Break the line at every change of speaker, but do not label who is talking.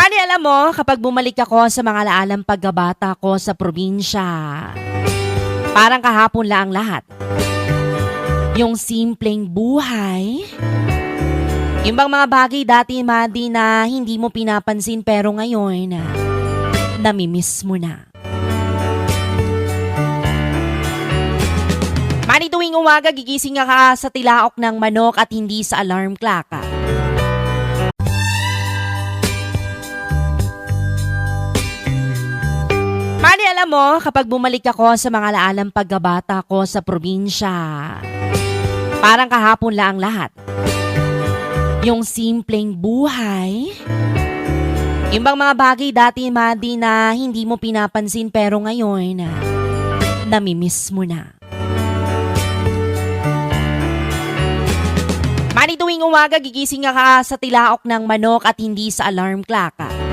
Mani, alam mo, kapag bumalik ako sa mga laalang pagkabata ko sa probinsya, parang kahapon lang ang lahat. Yung simpleng buhay, yung bang mga bagay dati, Madi, na hindi mo pinapansin pero ngayon, namimiss mo na. Mani, tuwing umaga, gigising ka sa tilaok ng manok at hindi sa alarm clock. Mani, alam mo, kapag bumalik ako sa mga laalang pagkabata ko sa probinsya, parang kahapon lang ang lahat. Yung simpleng buhay, yung bang mga bagay dati, Madi, na hindi mo pinapansin pero ngayon, namimiss mo na. Mani, tuwing umaga, gigising ka sa tilaok ng manok at hindi sa alarm clock.